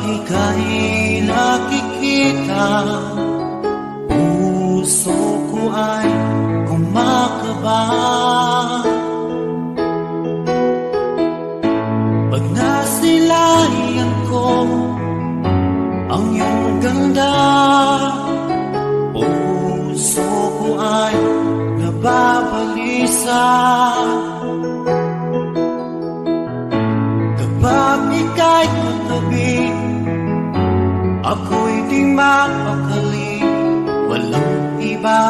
ika'y nakikita, puso ko ay kumakaba. Pag nasilayan ko ang iyong ganda, puso ko ay nababalisa. Kapag ika'y katabi, ako'y di mapakali. Walang iba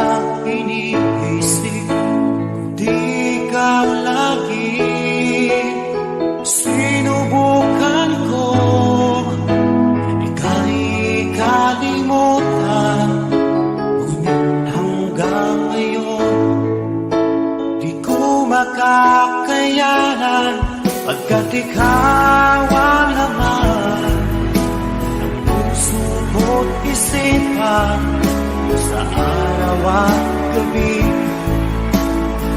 iniisip, kundi ikaw lagi. Sinubukan ko ika'y kalimutan, ngunit hanggang ngayon di ko makakayanan. Pagkat ikaw ang laman ng puso ko't isipan, sa araw at gabi.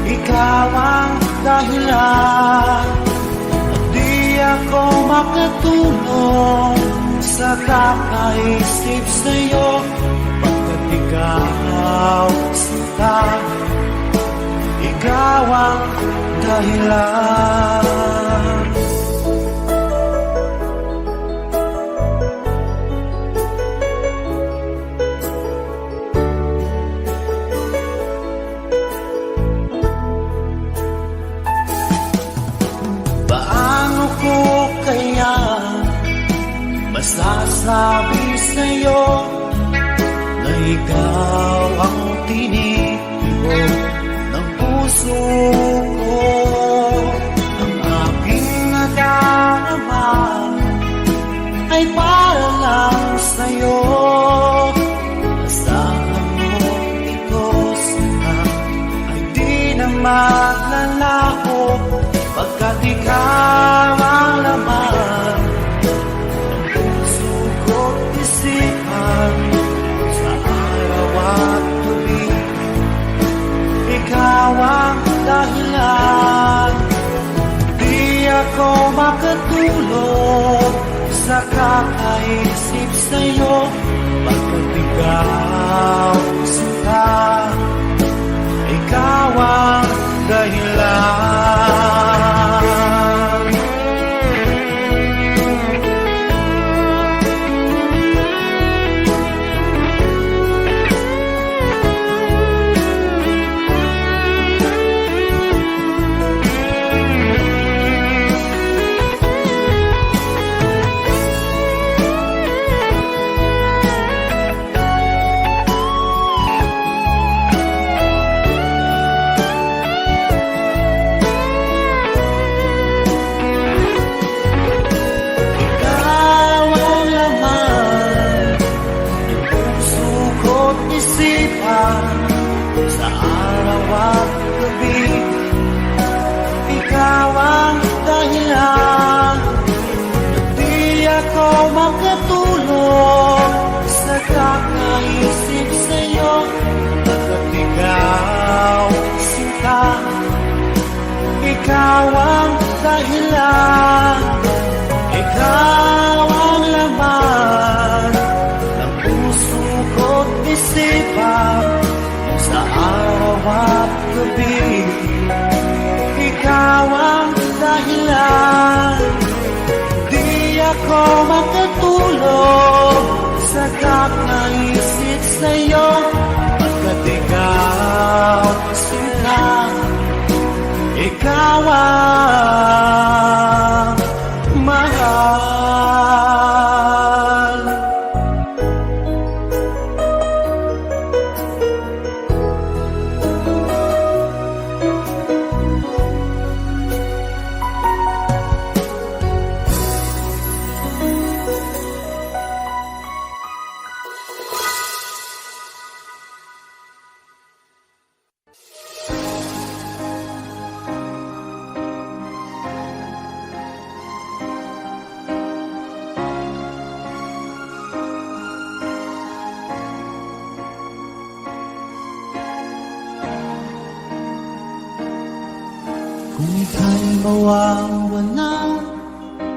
Ikaw ang dahilan, at di ako makatulong sa kakaisip sa'yo. Pagkat ikaw sinta, ikaw ang dahilan. Masasabi sa'yo na ikaw ang tinitibok ng puso ko. Ang aking nadarama ay para lang sa'yo. Asahan mo ito sana ay di na maglalaho, pagkat ikaw ang laman sa araw at gabi. Ikaw ang dahilan, di ako makatulog sa kakaisip sa'yo. Pagkat ikaw sinta, ikaw ang dahilan. Sa araw at gabi, ikaw ang dahilan, di ako makatulog sa kakaisip sa'yo. Pagkat ikaw sinta, ikaw ang dahilan, ikaw ang laman ng puso ko't isipan, sa araw at gabi. Ikaw ang dahilan, di ako makatulog sa kakaisip sa'yo. Pagkat ikaw sinta, ikaw ang mahal. Kung ika'y mawawala,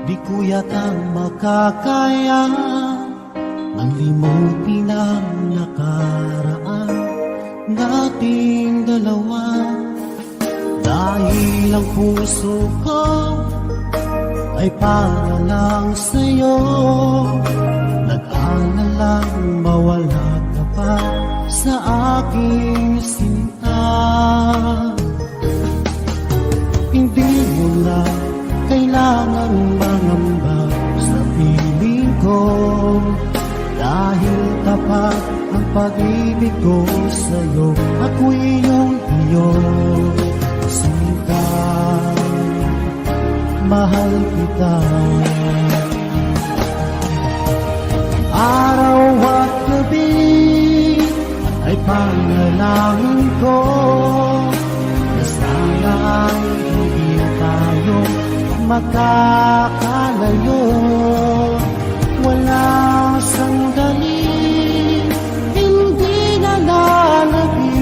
di ko yata makakaya ang limutin ang nakaraan nating dalawa. Dahil ang puso ko ay para lang sa'yo, nag-aalalang mawala ka pa sa aking sinta. Hindi mo na kailangan mangamba sa piling ko, dahil tapat ang pag-ibig ko sa'yo. Ako'y iyong sinta, mahal kita. Araw at gabi ay panalangin ko na sana ay hindi tayo makakalayo. Walang sandali hindi nalalabig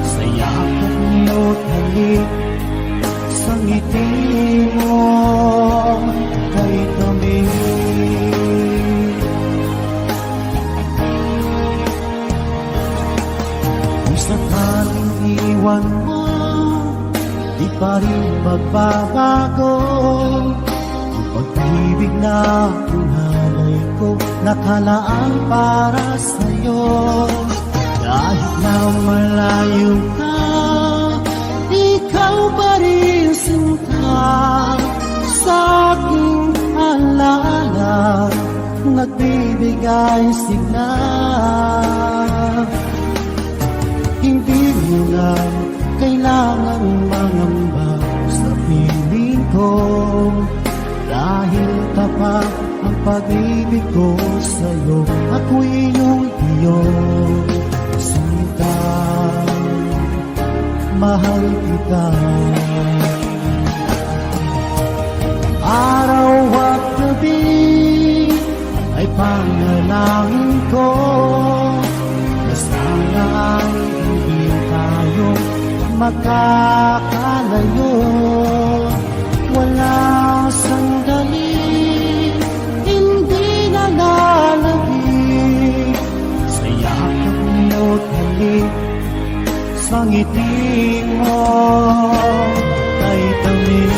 sa yakap niyo't halik, sa ngiti mo kay kami. Kung sakaling iwan mo, di pa rin magbabago ang pag-ibig na pinalay ko, nakalaan para sa'yo. Kahit na malayo ka, ikaw pa rin sinta sa aking alaala, nagbibigay sigla. Hindi mo na kailangan mangamba sa piling ko, dahil tapat ang pag-ibig ko sa'yo. Ako'y iyong sinta, mahal kita. Araw at gabi ay panalangin ko na sana ay hindi tayo makakalayo. Walang sandali hindi nalalabig sa yakap niyo't halik, sa ngiti mo kay tamis.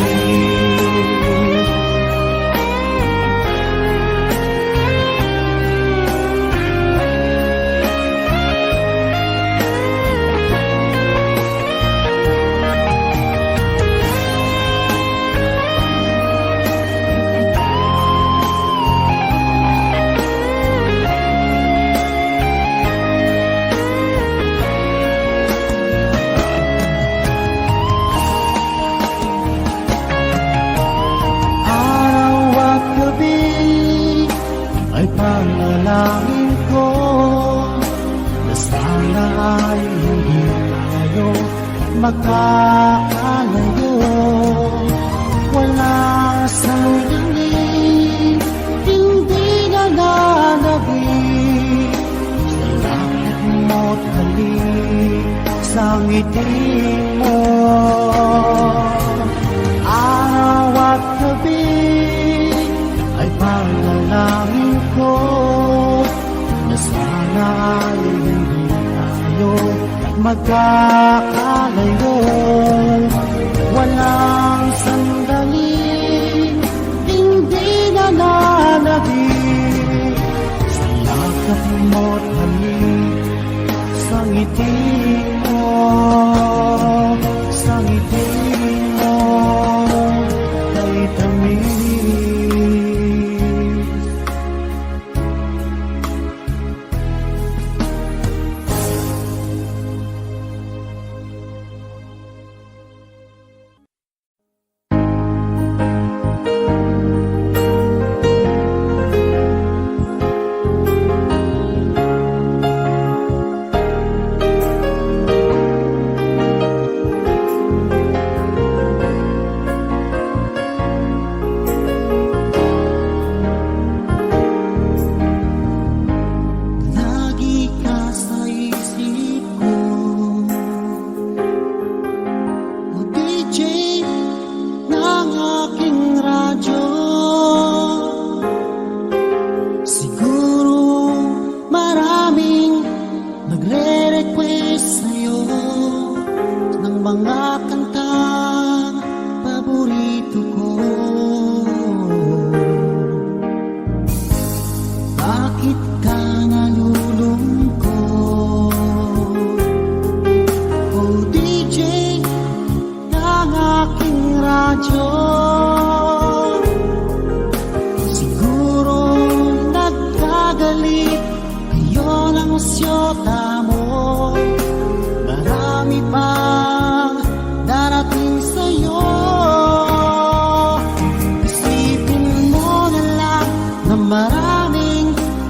Ay panalangin ko na sana ay hindi tayo magkakalayo. Wala sandali hindi nalalabig sa langit mo't halik, sa ngiti mo. Araw at gabi ay panalangin ko na sana ay hindi tayo magkakalayo. Walang sandali hindi nalalabig sa yakap mo't halik, sa ngiti mo, sa ngiti mo kay tamis.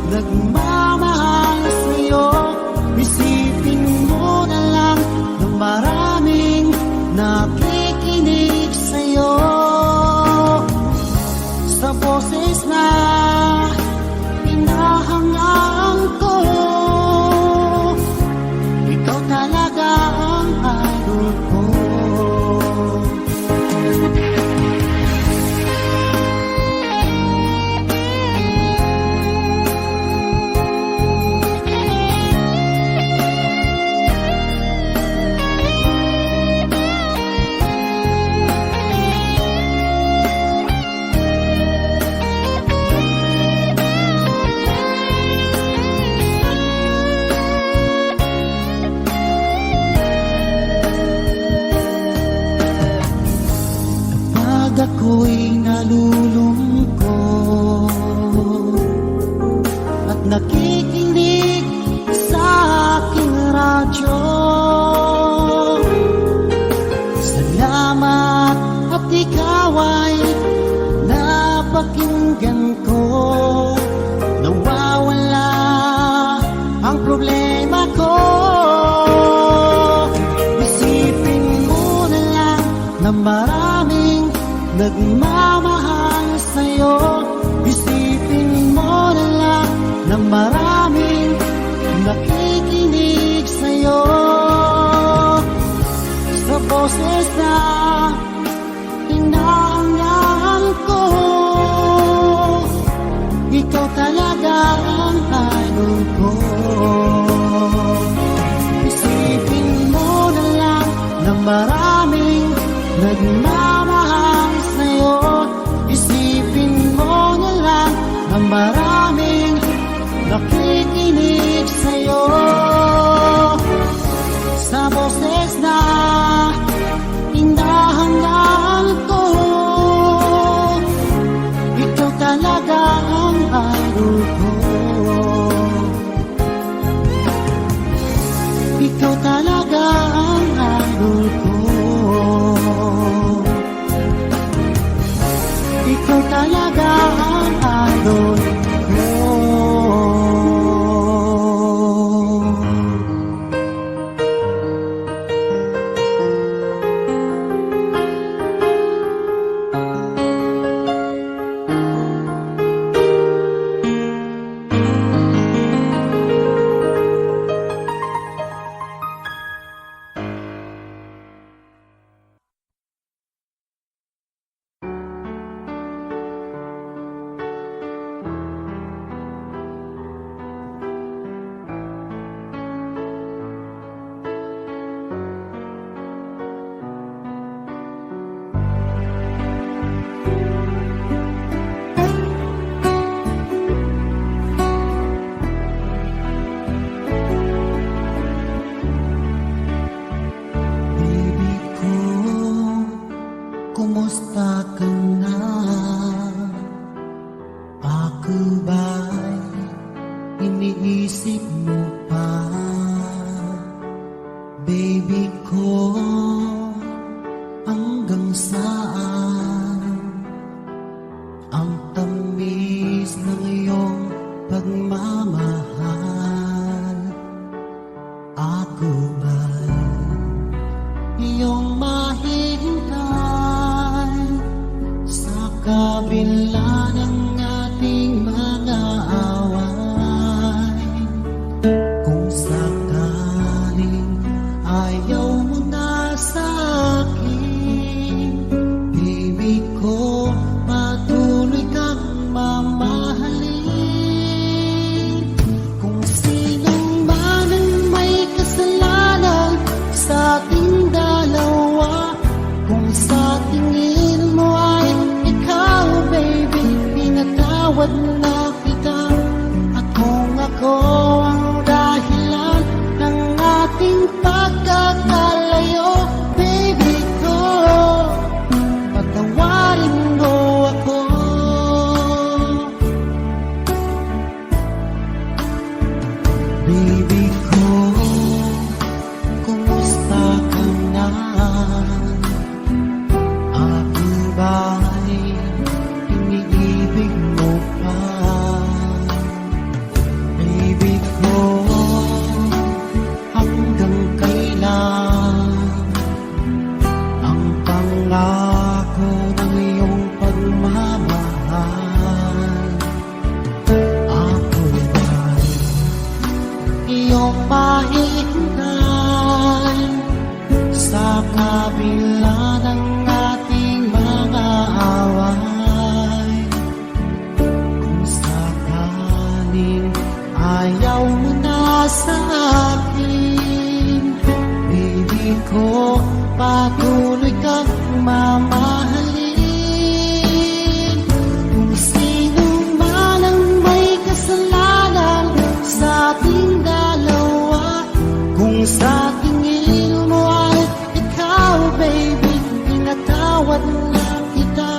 nagmamahal sa'yo. Isipin mo na lang na maraming nakikinig sa'yo. Sa boses na hinahangaan ko, ikaw talaga ang idol ko. Ako'y nalulungkot at nakikinig sa aking radyo. Salamat at ikaw ay napakinggan ko. Nawawala ang problema ko. Isipin mo na lang na maraming nagmamahal sa'yo. Isipin mo na lang na maraming nakikinig sa'yo. Sa boses na hinahangaan ko, ikaw talaga ang idol ko. Isipin mo na lang na maraming nagmamahal sa'yo. Isipin mo na lang na maraming nakikinig sa'yo. Sa boses na hinahangaan ko, ikaw talaga ang idol ko. Ikaw talaga ang idol ko. Ikaw talaga ang idol ko. Kumusta ka na? Ako ba'y iniisip mo pa? Baby ko, hanggang saan ang tamis ng iyong pagmamahal? Ako ba'y iyong mahihintay sa kabila ng ating mga away? Kung sakaling ayaw mo na sa akin, baby ko, patuloy kang mamahalin. Kung sinong man ang may kasalanan sa ating dalawa, kung sa tingin mo ay ikaw, baby, pinatawad na kita. At kung ako ang dahilan ng ating pagkakalayo, baby ko, patawarin mo ako. Baby ko, kumusta ka na? Ako ba'y iniibig mo pa? kabila ng ating mga away. Kung sakaling ayaw mo na sa akin, baby ko, patuloy kang mamahalin. Kung sino man ang may kasalanan sa ating dalawa, kung sa tingin mo ay ikaw, baby, pinatawad na kita.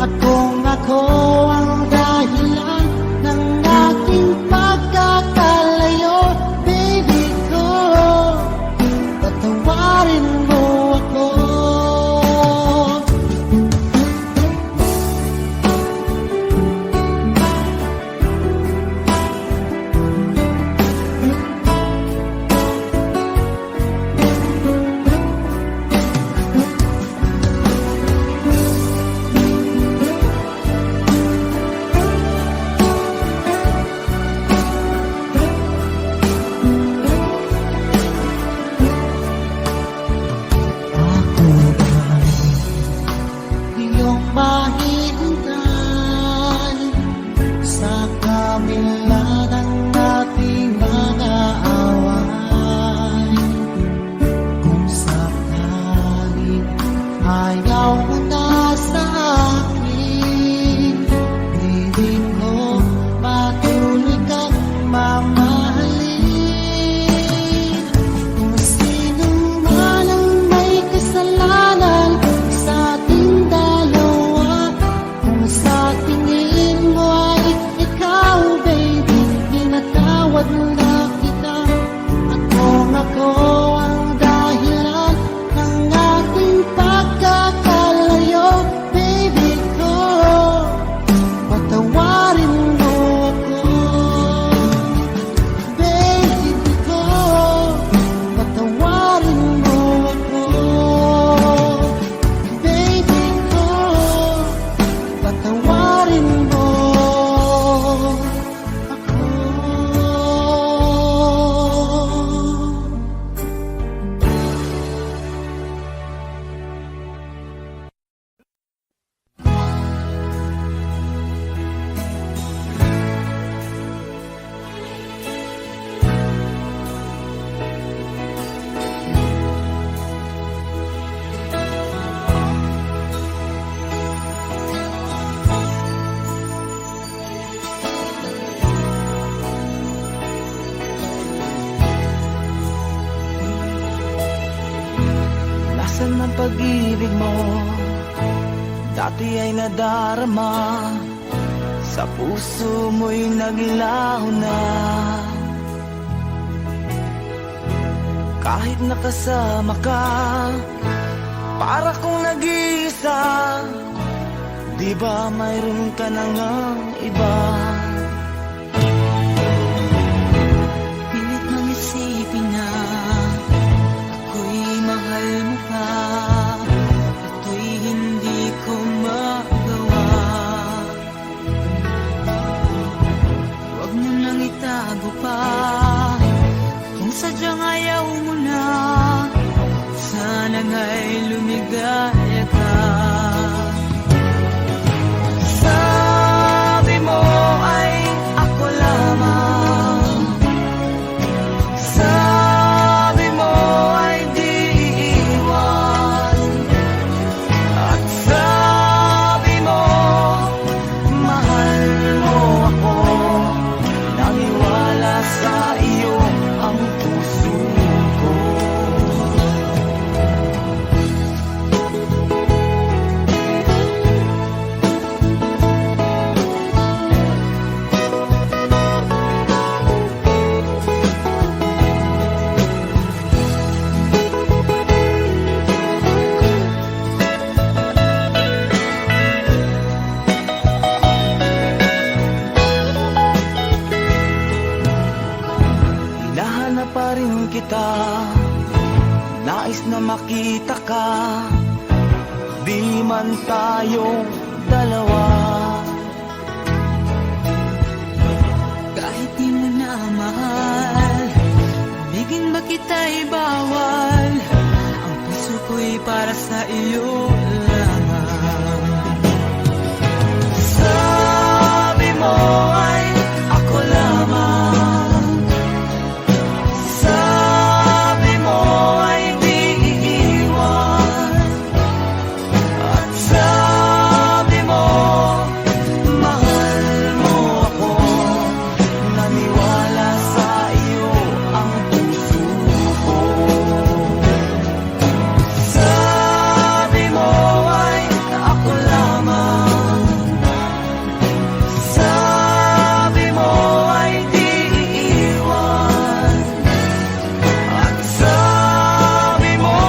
At kung ako ang dahilan ng ating pagkakalayo, baby ko, patawarin mo ako. Ako ba'y iyong mahintay sa kabila ng ating mga away? Kung sakaling ayaw mo na sa akin, baby ko, patuloy kang mamahalin. Kung sino man ang may kasalanan sa ating dalawa, kung sa tingin mo ay ikaw, baby, pinatawad na kita. At kung ako ang dahilan ng ating pagkakalayo, baby ko, patawarin mo ako. Baby ko, patawarin mo ako. Baby ko, patawarin mo ako. Nasaan ang pag-ibig mo? Dati ay nadarama, sa puso mo'y naglaho na. Kahit nakasama ka, para kong nag-iisa. Di ba mayroon ka na ngang iba? Pilit nang isipin na ako'y mahal mo pa, ito'y hindi ko magawa. Huwag mo nang itago pa, kung sadyang ayaw mo na, sana nga'y lumigaya ka. Sabi mo ay ako lamang, sabi mo ay di iiwan, at sabi mo mahal mo ako. Naniwala sa iyo ang puso ko. Hinahanap pa rin kita, nais na makita ka, di man tayong dalawa. Kahit di mo na mahal, bigin ba kita'y bawal? Ang puso ko'y parang sa iyo lamang. Sabi mo ay ako lamang, sabi mo ay di iiwan, at sabi mo mahal mo ako. Naniwala sa iyo ang puso ko. Sabi mo ay ako lamang, sabi mo ay di iiwan, at sabi mo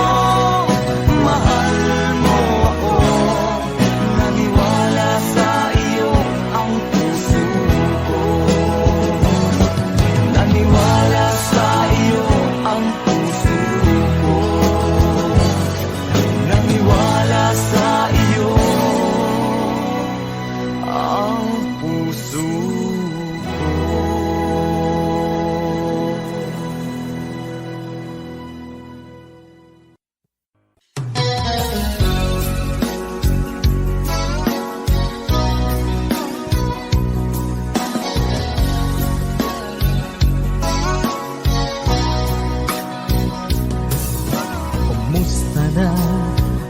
mahal mo ako. Naniwala sa iyo ang puso ko. Naniwala sa iyo ang puso ko. Naniwala sa iyo ang puso ko. Kumusta na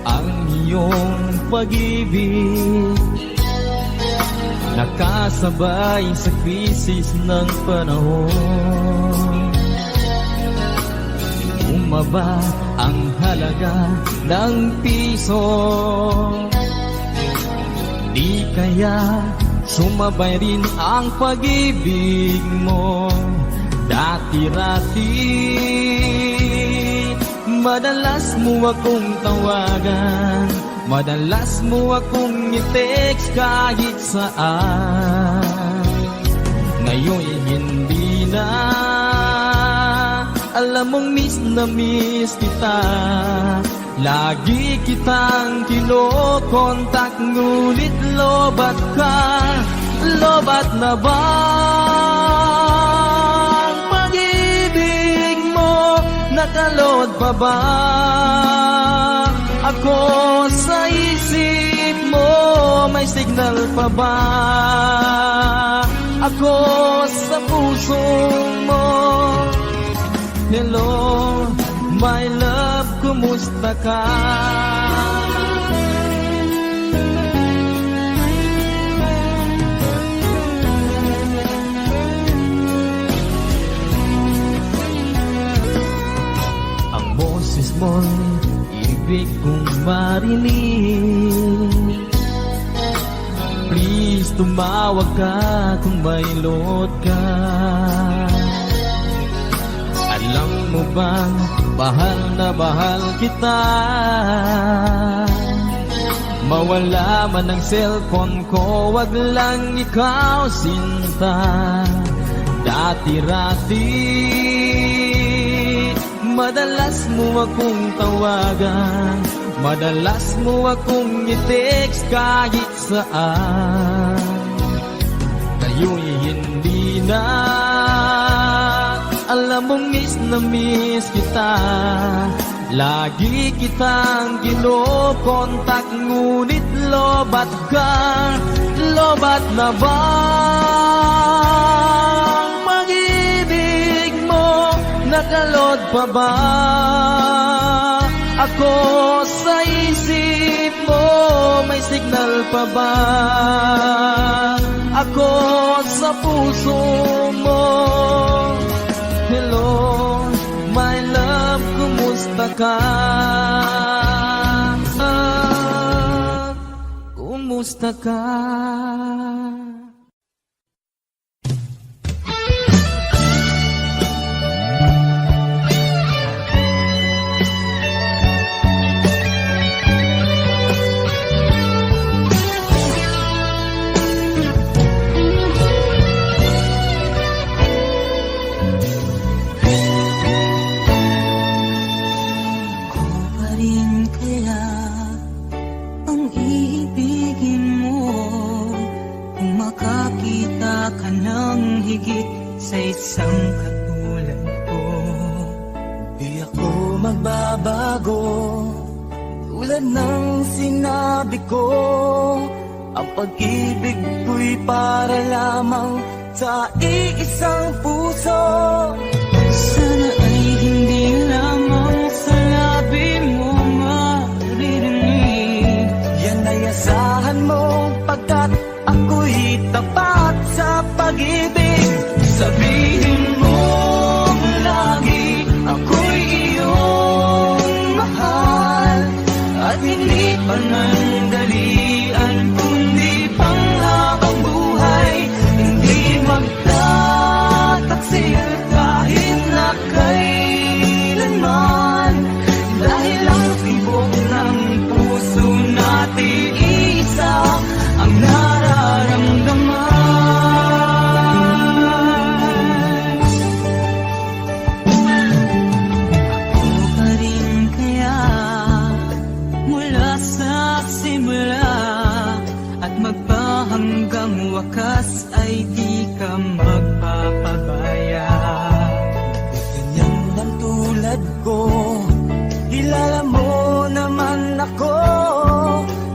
ang iyong pag-ibig? Nakasabay sa krisis ng panahon. Bumaba ang halaga ng piso. Di kaya sumabay rin ang pag-ibig mo dati-rati. Madalas mo akong tawagan, madalas mo akong i-text kahit saan. Ngayon'y hindi na, alam mong miss na miss kita. Lagi kitang kinokontak, ngunit lobat ka. Lobat na ba ang pag-ibig mo? Nakalod pa ba ako sa isip mo? May signal pa ba ako sa puso mo? Hello, my love, kumusta ka? Ang boses mo'y ibig kong marinig. Please, tumawag ka kung may load ka. Alam mo bang bahal na bahal kita? Mawala man ang cellphone ko, wag lang ikaw sinta. Dati-rati madalas mo akong tawagan, madalas mo akong i-text kahit saan. Ngayon hindi na, alam mong miss na miss kita. Lagi kitang kinokontak, ngunit lobat ka. Lobat na ba ang pag-ibig mo? Nakalod pa ba ako sa isip mo? May signal pa ba ako sa puso mo? Hello, my love, kumusta ka? Kumusta ka? Sa isang katulad ko, di ako magbabago. Tulad ng sinabi ko, ang pag-ibig ko'y para lamang sa iisang puso. Sana ay hindi lamang sa labi mo maririnig. Yan ay asahan mo, pagkat ako'y tapat sa pag-ibig. Sabihin mo lagi, ako'y iyong mahal. At hindi panandalian, kundi panghabang buhay. Hindi magtataksil kahit na kailanman. Dahil ang tibok ng puso natin isa ang nararamdaman. Hanggang wakas ay di ka magpapabaya. Ganyan lang tulad ko, kilala mo naman ako.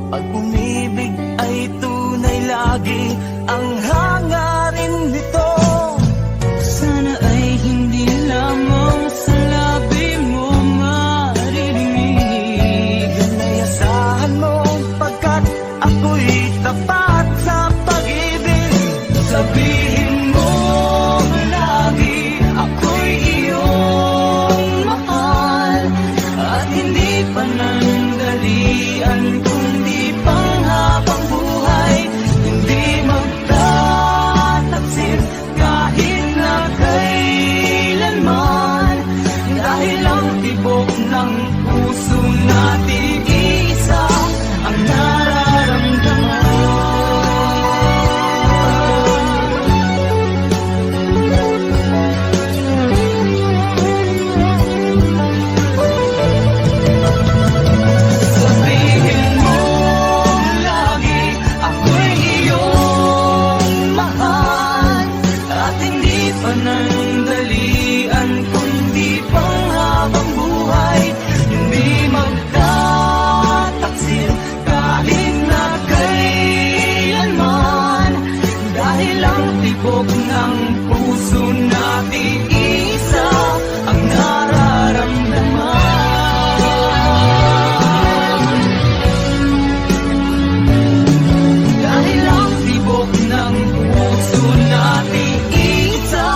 Pag umibig ay tunay lagi ang hangarin nito. Sana ay hindi lamang sa labi mo maririnig. Yan ay asahan mo, pagkat ako'y tapat sa pag-ibig. Sabihin mo lagi, ako'y iyong mahal. At hindi panandalian, kundi panghabang buhay. Hindi magtataksil kahit na kailanman. Dahil ang tibok ng puso natin isa ang nararamdaman. Sabihin mo lagi, ako'y iyong mahal. At hindi panandalian, kundi panghabang buhay. Hindi magtataksil kahit na kailanman. Dahil ang tibok ng puso natin isa ang nararamdaman. Dahil ang tibok ng puso natin isa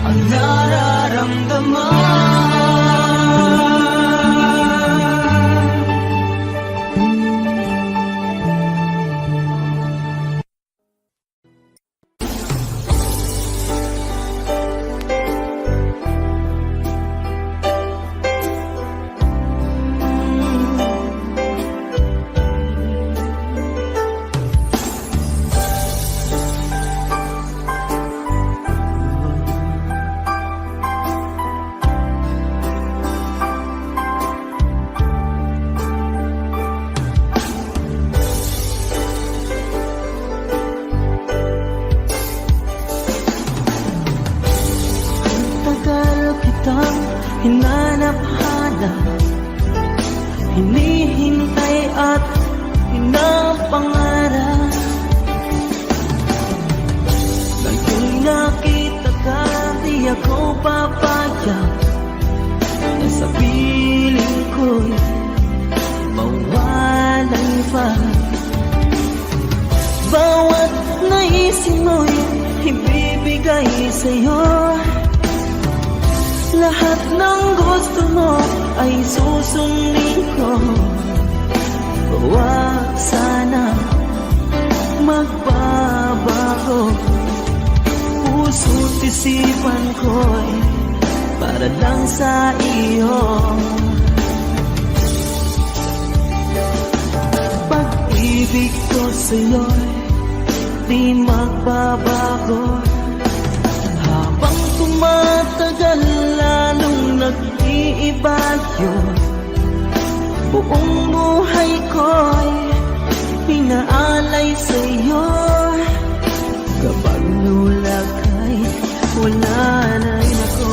ang nararamdaman. Tagal kitang hinanap-hanap, hinihintay at pinapangarap. Ngayong nakita ka, di ako papayag na sa piling ko'y mawalan pa. Bawat naisin mo'y ibibigay sa'yo. Lahat ng gusto mo ay susundin ko. Huwag sana magbabago. Puso't isipan ko'y para lang sa iyo. Pag-ibig ko sa'yo'y di magbabago. Habang tumatagal, lalong nag-iiba yun. Buong buhay ko'y pinaalay sa'yo. Kapag nulakay, wala na rin ako.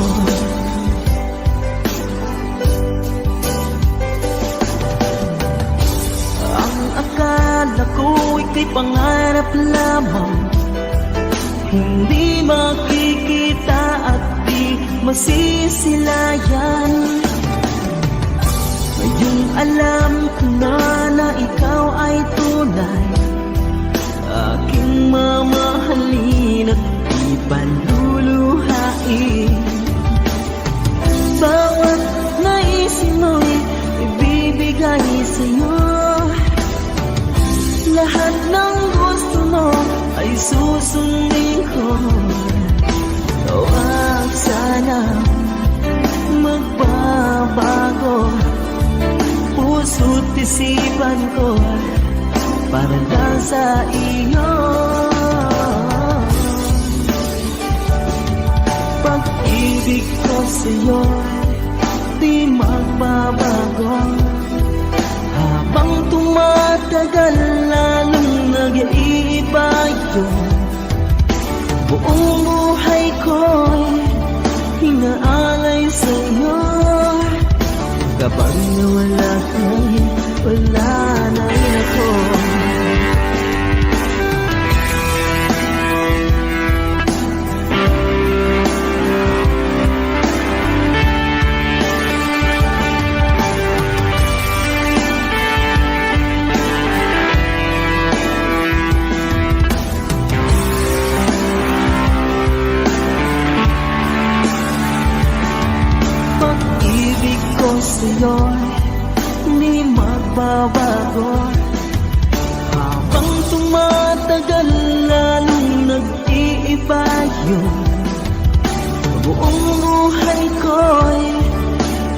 pagsisilayan. Ngayong alam ko na ikaw ay tunay, aking mamahalin at ipanluluhain. Bawat naisin mo'y ibibigay sa'yo, lahat ng gusto mo ay susundin ko. Huwag sana magbabago, puso't isipan ko para lang sa iyo. Pag-ibig ko sa'yo di magbabago, habang tumatagal lalong nag-iiba yun. Buong buhay ko'y hinaalay sa'yo, kapag nawala ka'y wala na rin ako. Pag-ibig ko sa'yo'y hindi magbabago, habang tumatagal lalong nag-iiba yun. Buong buhay ko'y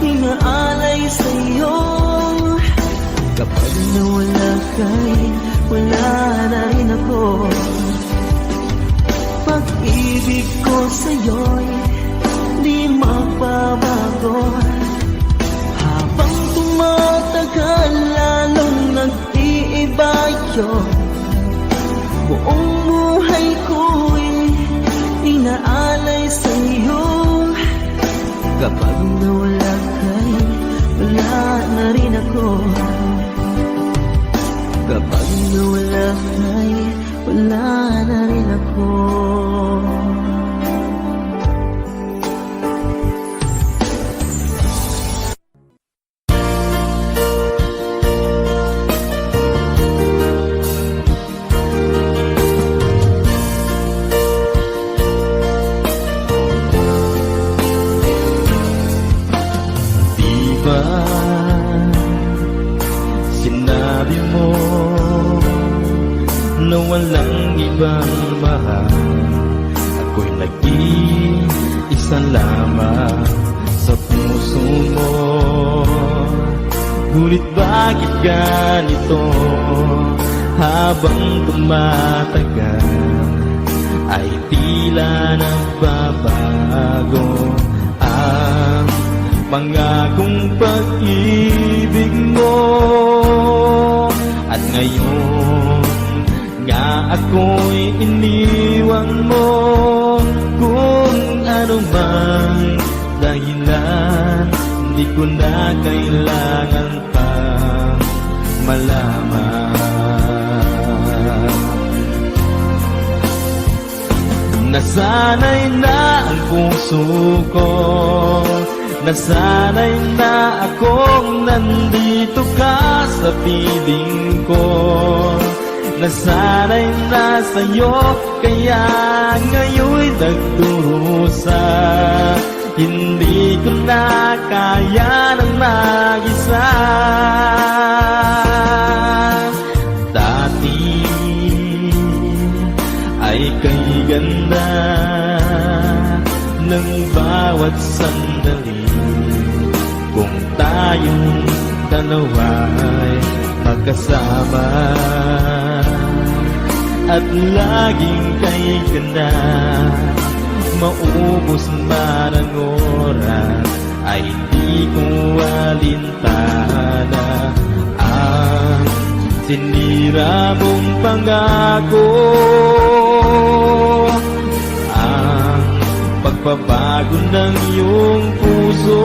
hinaalay sa'yo, kapag nawala ka'y wala na rin ako. Pag-ibig ko sa'yo'y di magbabago, habang tumatagal lalong nag-iiba yun. Buong buhay ko'y inaalay sa'yo, kapag nawala ka'y wala na rin ako. Kapag nawala ka'y wala na rin ako. Sinabi mo na walang ibang mahal, ako'y nag-iisa lamang sa puso mo. Ngunit bakit ganito, habang tumatagal ay tila nagbabago ang pangakong pag-ibig mo. At ngayon nga ako'y iniwan mo, kung ano mang dahilan, di ko na kailangan pang malaman. Nasanay na ang puso ko, nasanay na akong nandito ka sa piling ko. Nasanay na sa'yo, kaya ngayon'y nagdurusa. Hindi ko na kaya ng mag-isa. Dati ay kay ganda ng bawat sandali, kung tayong dalawa'y magkasama. At laging kay ganda, maubos man ang oras, ay di ko alintana ang sinira mong pangako. Ang pagbabago ng iyong puso,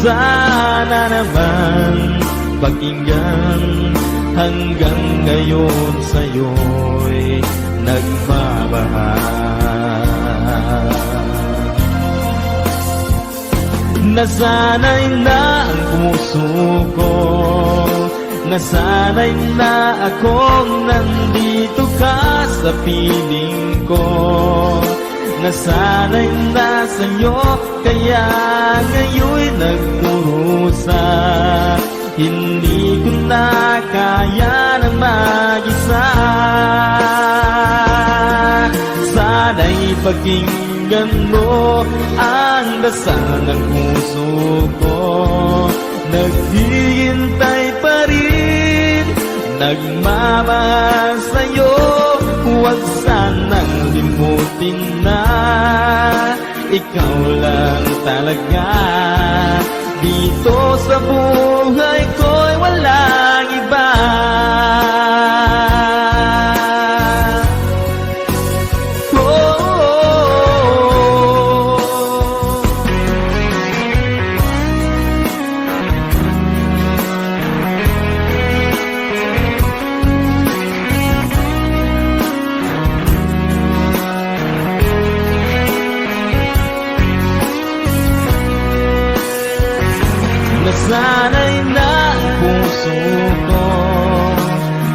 sana naman pakinggan. Hanggang ngayon sa'yo'y nagmamahal. Nasanay na ang puso ko, nasanay na akong nandito ka sa piling ko. Nasanay na sa'yo, kaya ngayon'y nagkurusa. Hindi ko na kaya na mag-isa. Sana'y pakinggan mo ang dasal ng puso ko. Naghihintay pa rin, nagmamahal sa'yo. Huwag sanang limutin na ikaw lang talaga. Dito sa buhay ko'y walang iba. Nasanay na ang puso ko,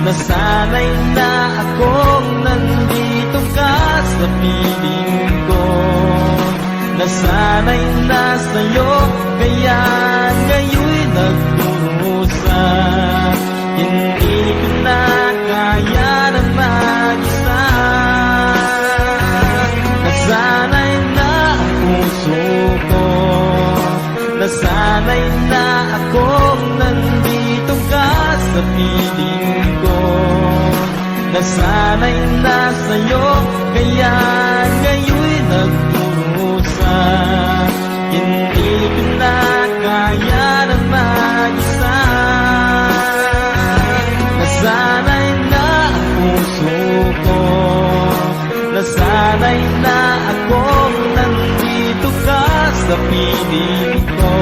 nasanay na akong nandito ka sa piling ko. Nasanay na sa'yo, kaya ngayon'y nagkurusa. Hindi ko na kaya na mag-isa. Nasanay na ang puso ko, nasanay na akong nandito ka sa piling ko. Nasanay na sa'yo, kaya ngayon'y nagkurusa. Hindi ko na kaya na mag-isa. Nasanay na ang puso ko, nasanay na akong nandito ka sa piling ko.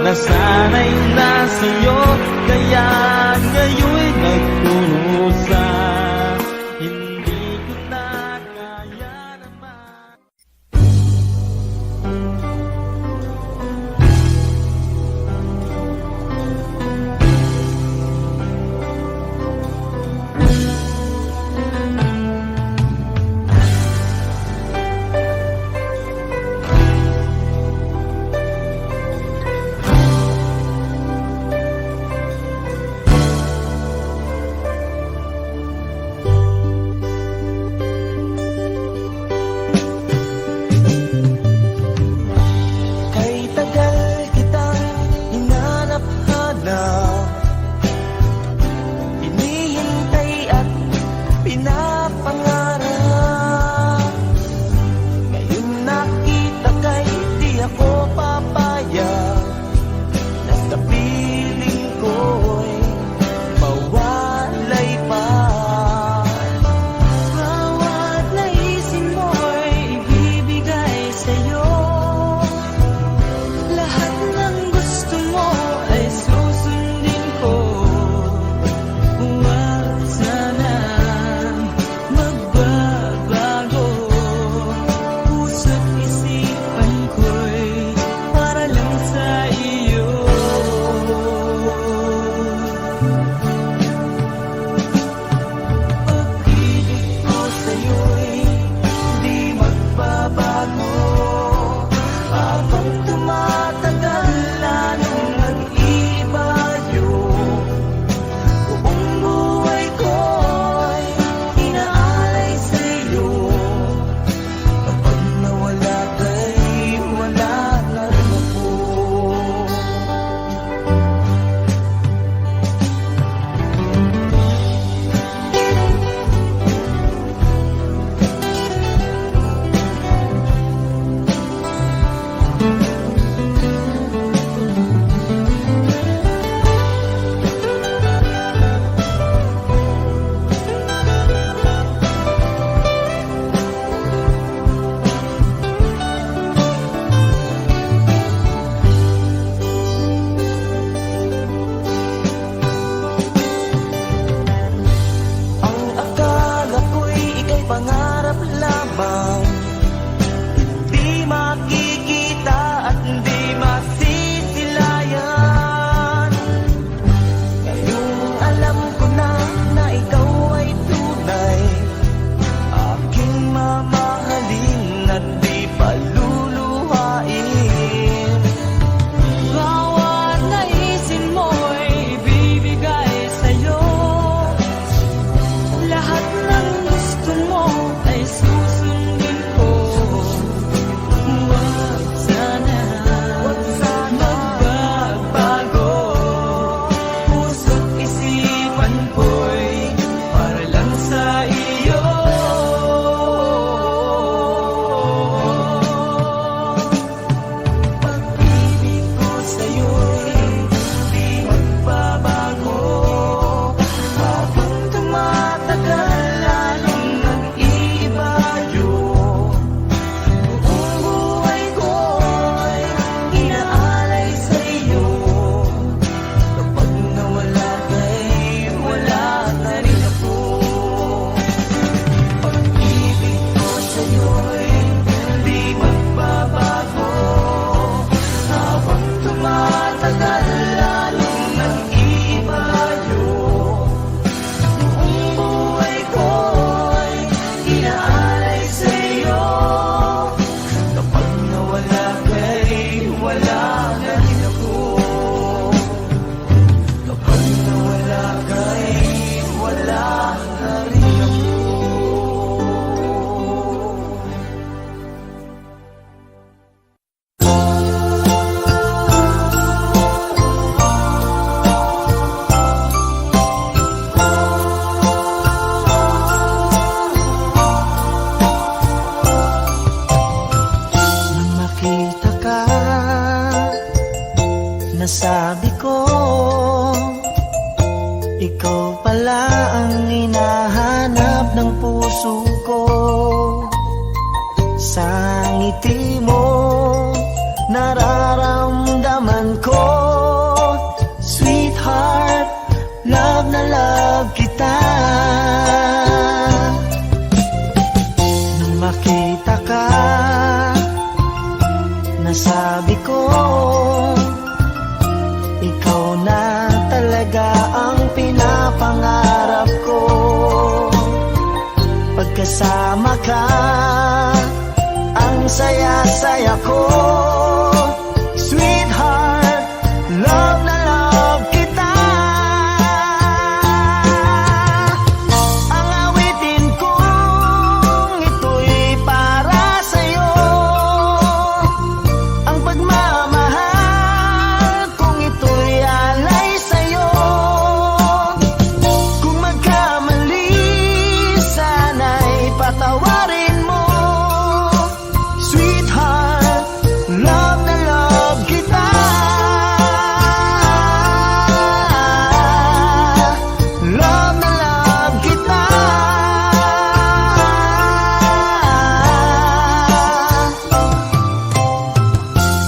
Nasanay na sa'yo, kaya ngayon'y nagkurusa. Hindi ko na kaya naman. Sa ngiti mo nararamdaman ko, sweetheart, love na love kita. Nang makita ka, nasabi ko, ikaw na talaga ang pinapangarap ko. Pagkasama ka, ang saya-saya ko, sweetheart, love na love kita. Ang awitin kong ito'y para sa'yo, ang pagmamahal kong ito'y alay sa'yo. Kung magkamali, sana'y patawarin mo, sweetheart, love na love kita. Love na love kita.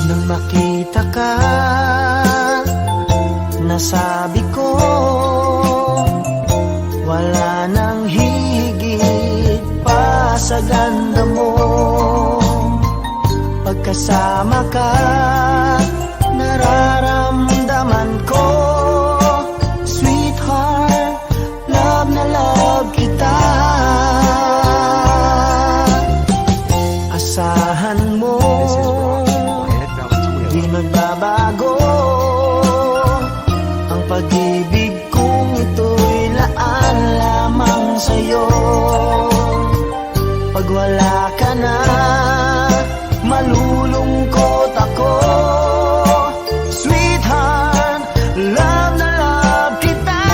Nang makita ka, nasabi ko, wala nang higit pa sa ganda mo. Pagkasama ka, nararamdaman ko, sweetheart, love na love kita. Asahan mo, di magbabago ang pag-ibig kong ito'y laan lamang sa'yo. Pag wala ka na, malulungkot ako, sweetheart, love na love kita.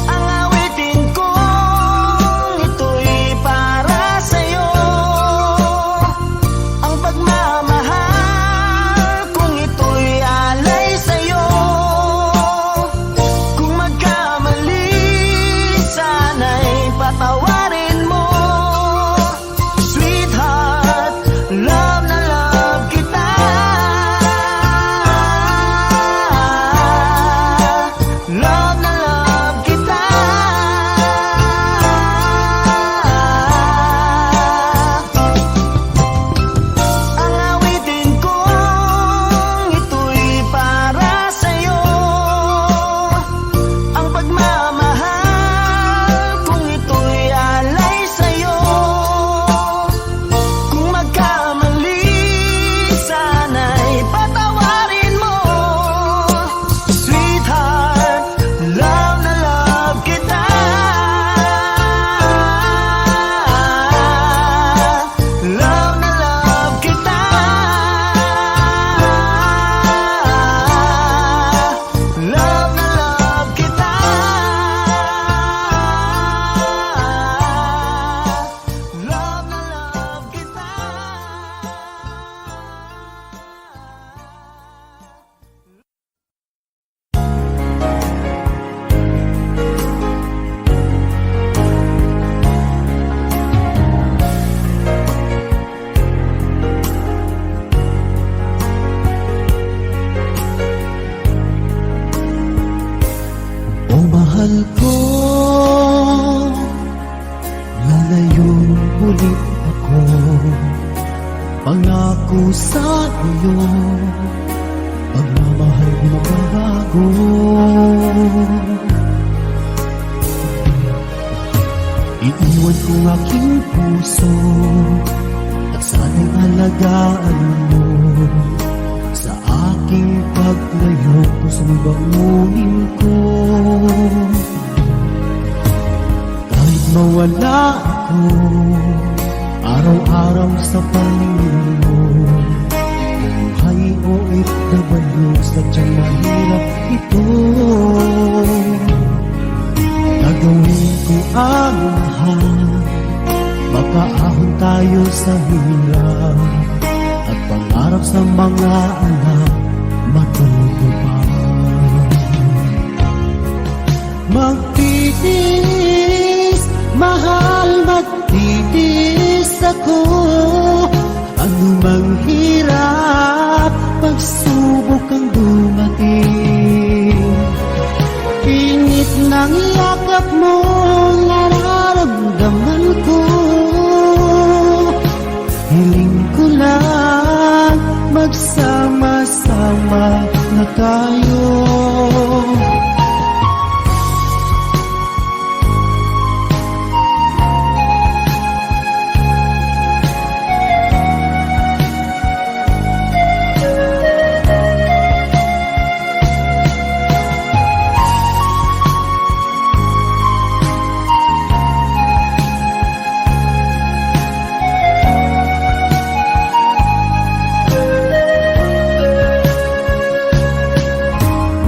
Ang awitin kong ito'y para sa'yo, ang pagmamahal kong ito'y alay sa'yo. Kung magkamali, sana'y patawarin mo, sweetheart, love na love kita. Love na love kita. Ang awitin kong ito'y para sa'yo, ang pagmamahal kong ito'y alay sa'yo. Kung magkamali, sana'y patawarin mo, sweetheart, love na love kita. Love na love kita. Love na love kita. Love na love kita. O mahal ko, lalayo ulit ako. Pangako sa iyo, pagmamahal ko magbabago. Iiwan ko aking puso at sana'y alagaan mo. Sa aking paglayo, pusong bangunin ko. Kahit mawala ako, araw-araw sa paningin mo. Buhay o OFW, sadyang mahirap ito. Gagawin ko ang lahat, makaahon tayo sa hirap, at pangarap sa mga anak matutupad. Magtitiis, mahal, tayo.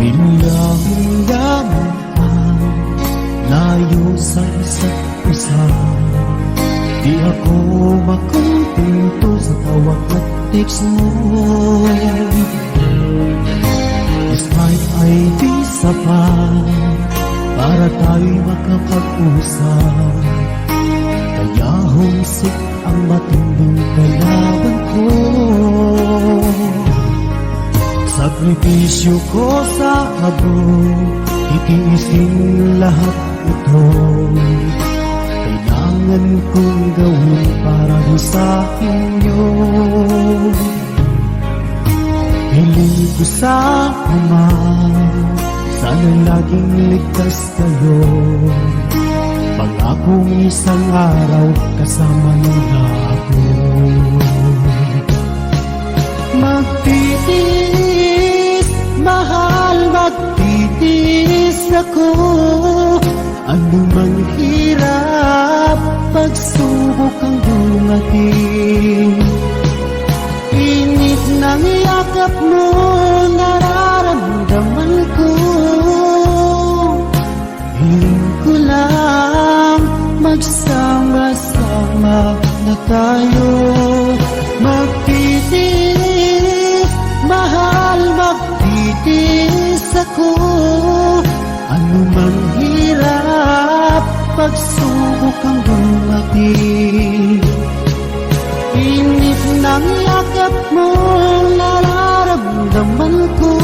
Hingga-hinggaman ang layo sa isa't isa. Di ako makumpinto sa tawag at text mo. Despite ay di sapat para tayo'y makapag-usap. Kaya humsik ang matinding kalaban ko. Sakripisyo ko sa habog, titiisin lahat ito. Kailangan kong gawin para rin sa inyo. Hiling ko sa Ama, sana laging ligtas kayo. Pangakong isang araw kasama nila ako. Magtitiis, mahal, magtitiis ako. Anumang hirap, pagsubok ang dumating. Init ng yakap mo, nararamdaman ko. Hiling ko lang, magsama-sama na tayo. Magtitiis, mahal, magtitiis ako. Anumang hirap, pagsubok ang dumating. Init ng yakap mo, nararamdaman ko.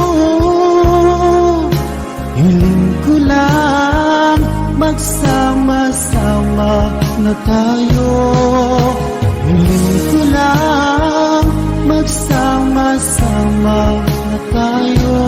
Hiling ko lang, magsama-sama na tayo. Hiling ko lang, magsama-sama na tayo.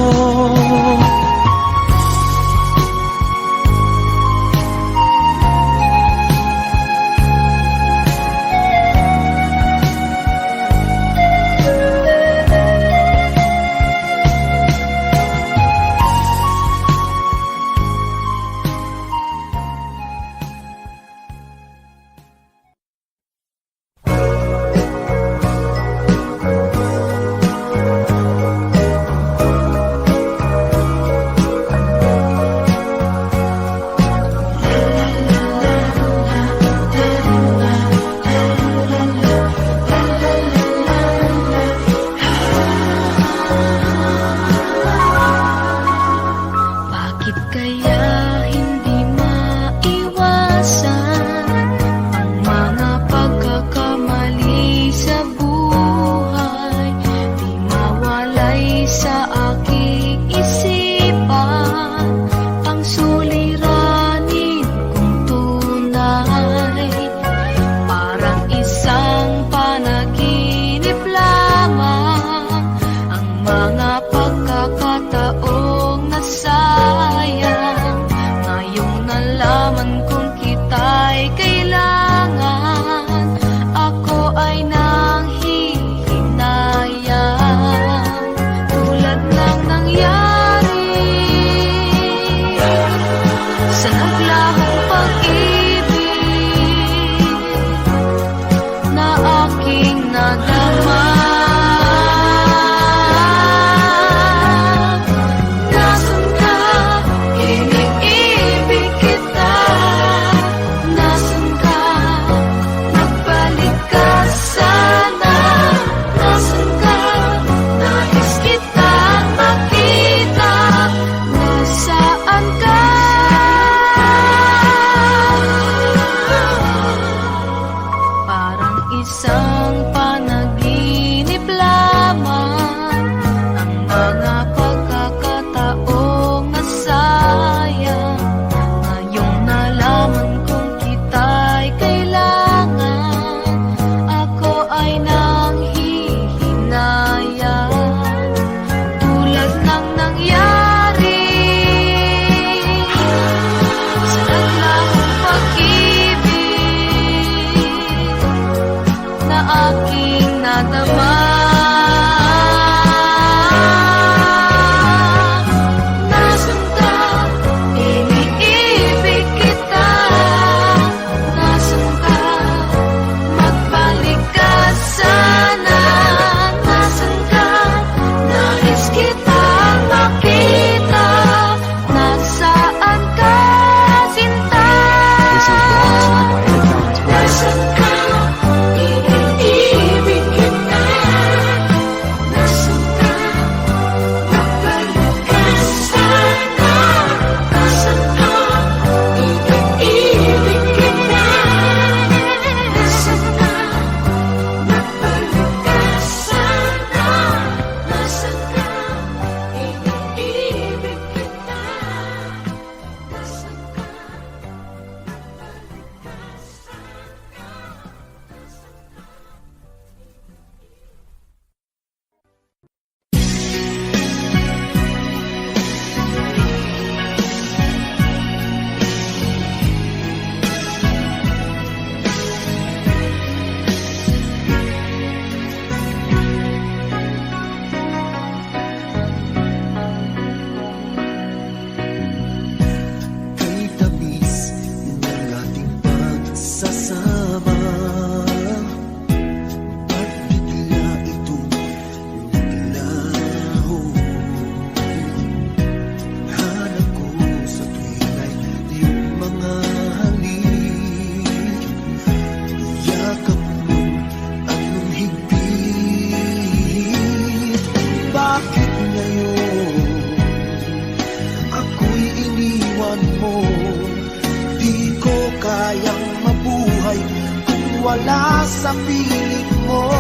wala sa piling mo.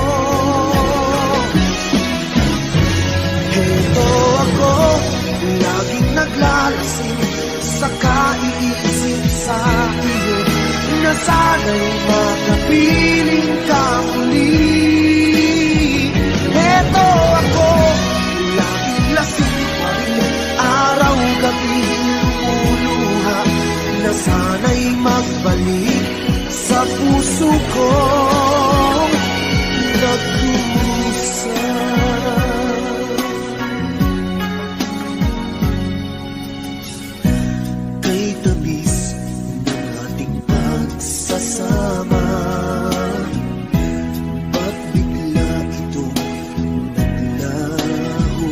Heto ako, laging naglalasing sa kaiisip sa iyo, na sana'y makapiling ka muli. Heto ako, laging lasing pa rin, araw-gabi lumuluha, na sana'y magbalik sa puso kong nagdusa. Kay tabis ng ating pagsasama, ba't bigla itong naglaho?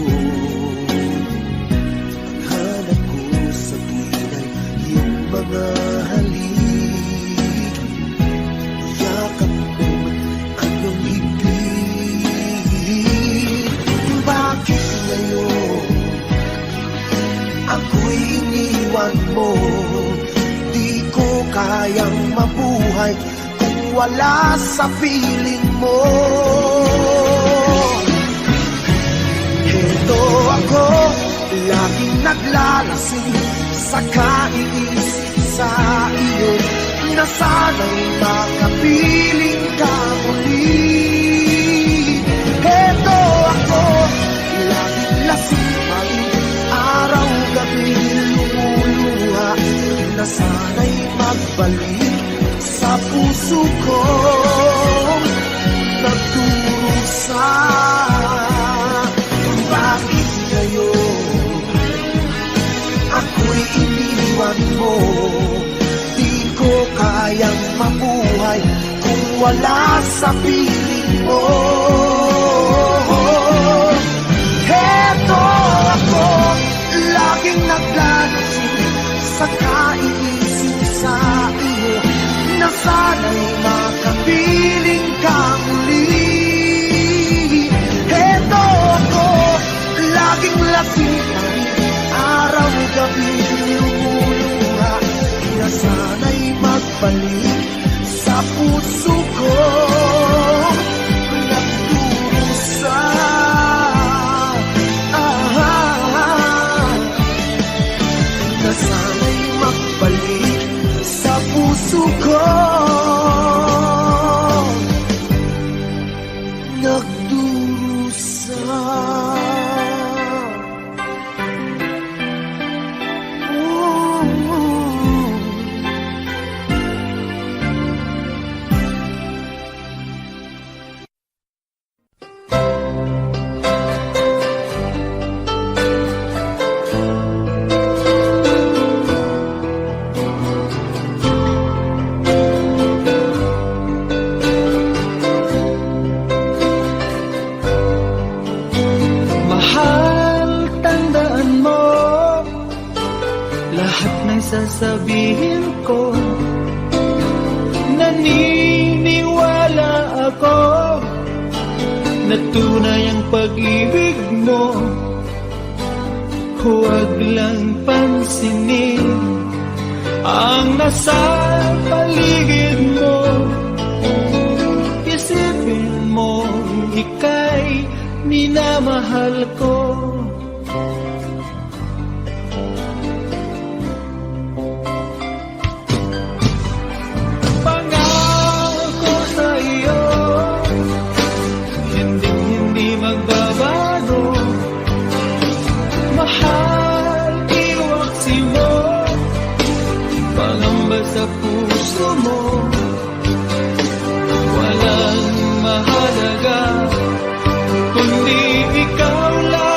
Ang hanap ko sa tuwin ay iyong mga halik, yakap mo anong higit. Bakit ngayon ako'y iniwan mo? Di ko kayang mabuhay kung wala sa piling mo. Heto ako, laging naglalasing sa kaiisip sa iyo, na sana'y makapiling ka muli. Heto ako, laging lasing pa rin, araw-gabi lumuluha, na sana'y magbalik sa puso ko nagdurusa. Bakit ngayon ako'y iniwan mo? Di ko kayang mabuhay kung wala sa piling mo. Heto ako, laging naglalasing sa kaiisip sa iyo, na sana'y makapiling ka muli. Heto ako, laging lasing pa rin, araw-gabi lumuluha, na sana'y magbalik sa puso ko nagdurusa. Na sana'y magbalik sa puso ko nagdurusa. Sasabihin ko, naniniwala ako na tunay ang pag-ibig mo. Huwag lang pansinin ang nasa paligid mo. Isipin mo, ika'y minamahal ko. Sa puso mo, walang mahalaga kundi ikaw lang.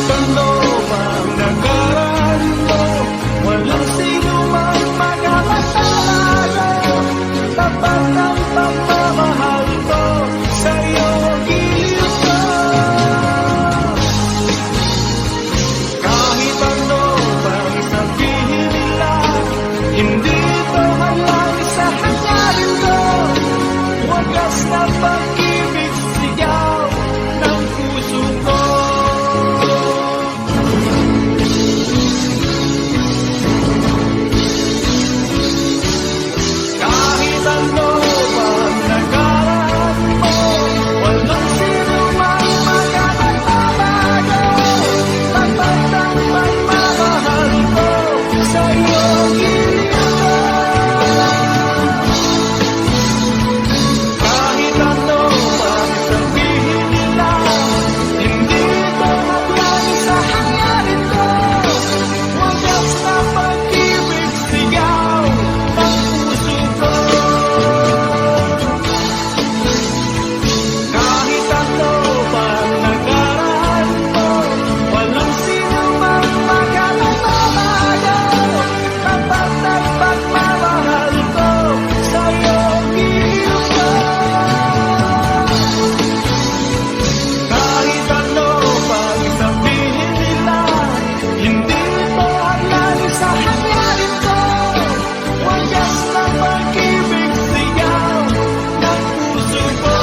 ano mang nakaraan mo, walang sino mang makakatalo. Tapat ang pagmamahal ko sa'yo, giliw ko. Kahit ano pang sabihin nila, hindi ko halang sa hangarin ko. Wagas na pag-ibig sigaw ng puso ko. Kahit ano pang nakaraan mo, walang sino mang makakapagbago. Tapat ang pagmamahal ko sa'yo, giliw ko. Kahit ano pang sabihin nila, hindi ko hadlang sa hangarin ko. Wagas na pag-ibig sigaw ng puso ko. Kahit ano pang nakaraan mo, walang sino mang makakapagbago. Tapat ang pagmamahal ko sa'yo, giliw ko. Kahit ano pang sabihin nila, hindi ko hadlang sa hangarin ko. Wagas na pag-ibig sigaw ng puso ko.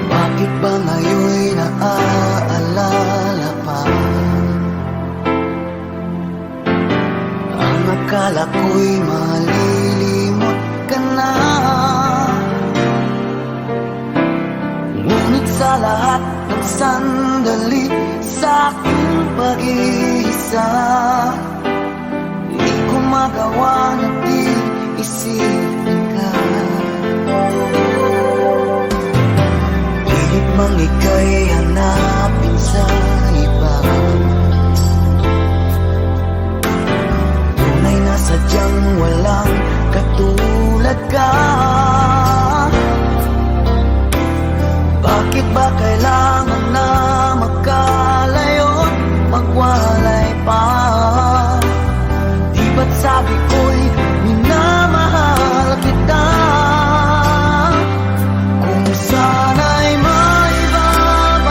Bakit ba ngayon'y naaalala pa? Ang akala ko'y malilimot ka na. Ngunit sa lahat ng sandali sa aking pag-iisa, di ko magawa na di isipin ka. Pilit mang ika'y hanapin sa iba, tunay na sadyang walang katulad ka. Bakit ba kailangan na magkalayo't magwalay pa? Di ba't sabi ko'y minamahal kita? Kung sana'y maibabalik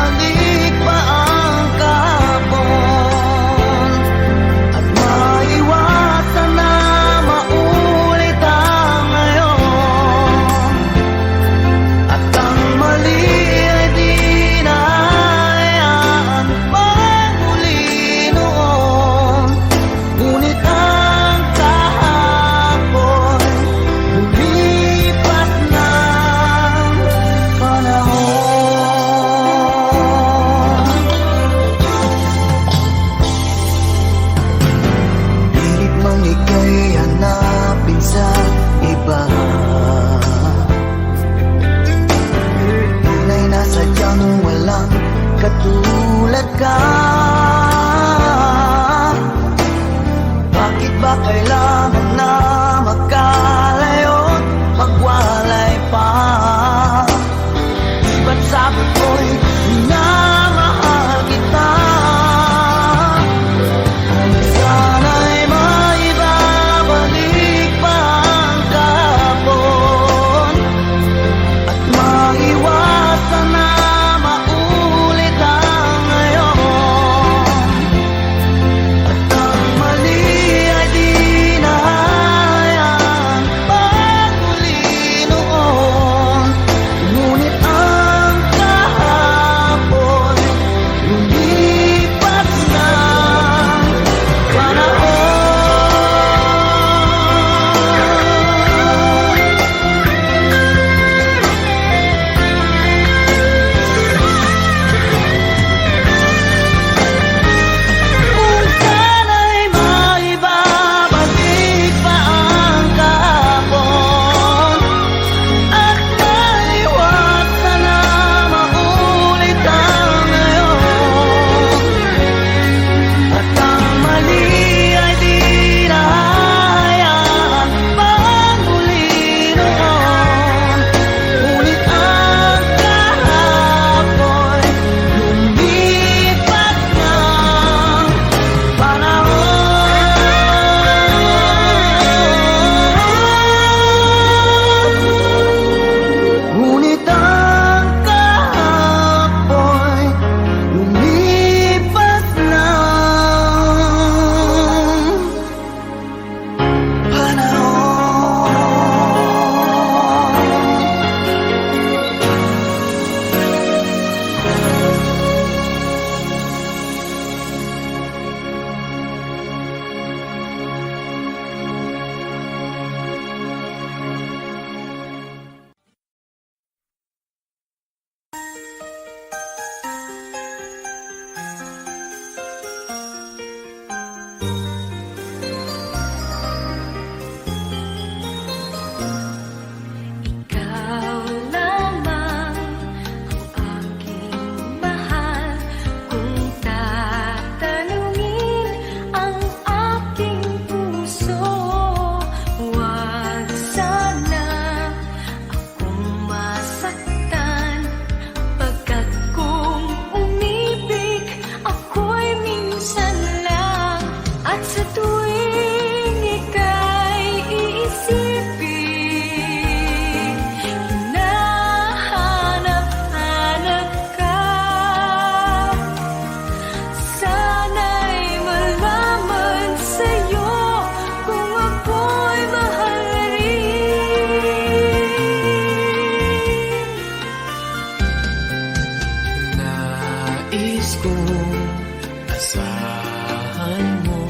Asahan mo,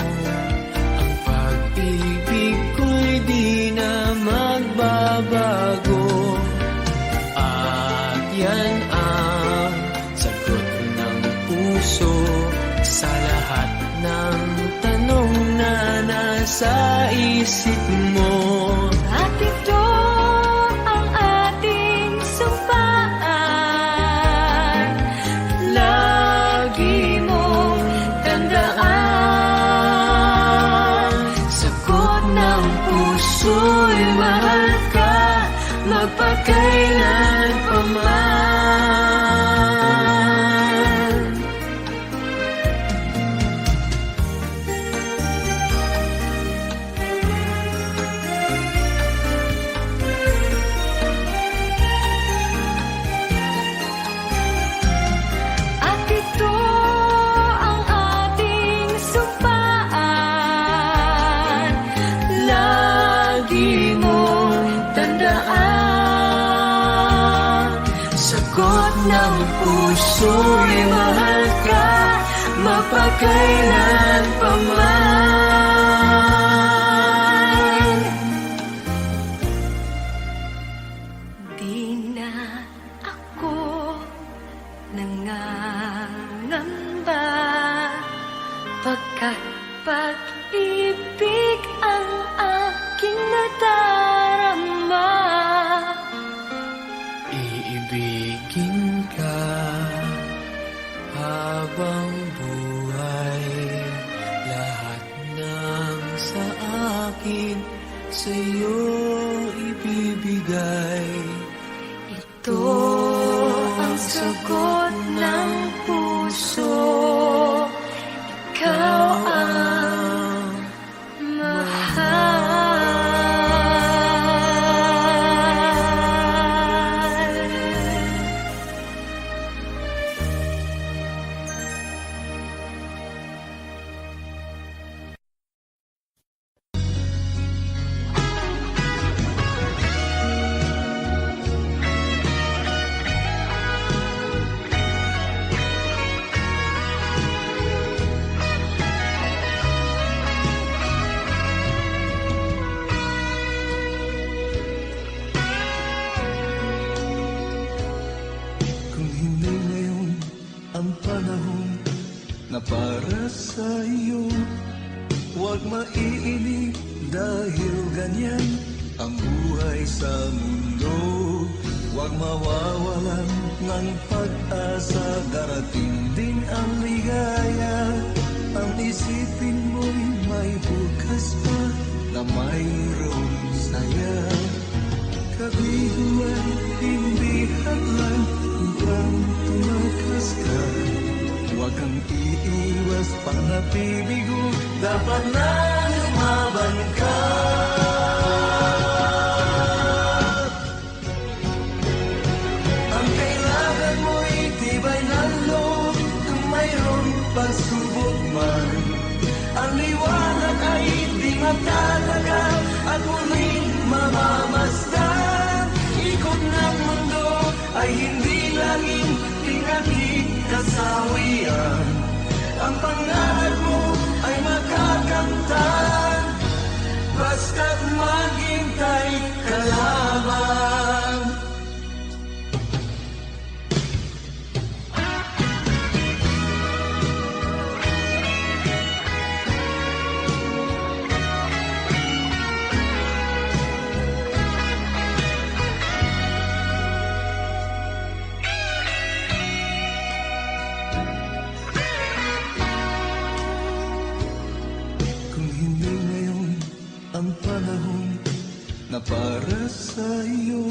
ang pag-ibig ko'y di na magbabago. At yan ang sagot ng puso sa lahat ng tanong na nasa isip mo. At ito ang ating sumpaan, lagi mong tandaan. Sagot ng puso'y mahal ka, magpakailan pa man. At ito ang ating sumpaan, lagi mong tandaan. Sagot ng puso'y mahal ka, mapagkailan pa man. Di na ako nangangamba, pagkat pag-ibig ang aking nadarama. Iibigin ka habang buhay. Lahat ng sa akin sa'yo ibibigay. Ito ang sagot ng puso, ikaw ang mahal. Kung hindi ngayon ang panahon na para sa iyo, huwag maiinip dahil ganyan ang buhay sa mundo. Huwag mawawalan ng pag-asa, darating din ang ligaya. Ang isipin mo'y may bukas pa na mayroong saya. Kabiguan, hindi hadlang upang tumakas ka. Huwag kang iiwas pang napibigo, dapat na lumaban ka. Ang kailangan mo'y tibay ng loob, kung mayroon pagsubok man. Ang liwanag ay di magtatagal at muling mamamasdan. Ikot ng mundo ay hindi laging pinagkikasawian. Ang pangarap mo ay makakamtan, basta't maghintay ka lamang. Kung hindi ngayon ang panahon na para sa iyo,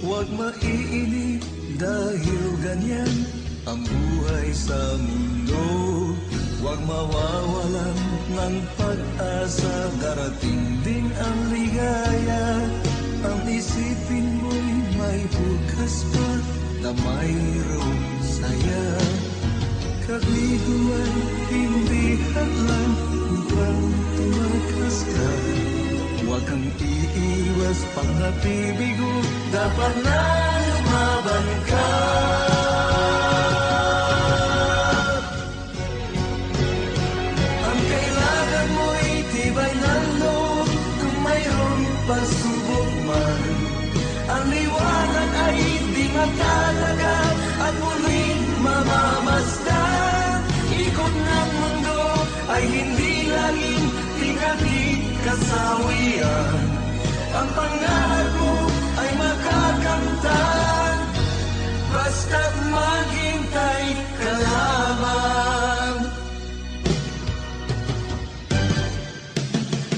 huwag maiinip dahil ganyan ang buhay sa mundo. Huwag mawawalan ng pag-asa, darating din ang ligaya. Ang isipin mo'y may bukas pa na mayroong saya. Kabiguan, hindi hadlang upang tumakas ka. Huwag kang iiwas pang napibigo, dapat na lumaban ka. ay hindi laging tinatid kasawian. Ang pangarap mo ay makakamtan, basta't maghintay ka lamang.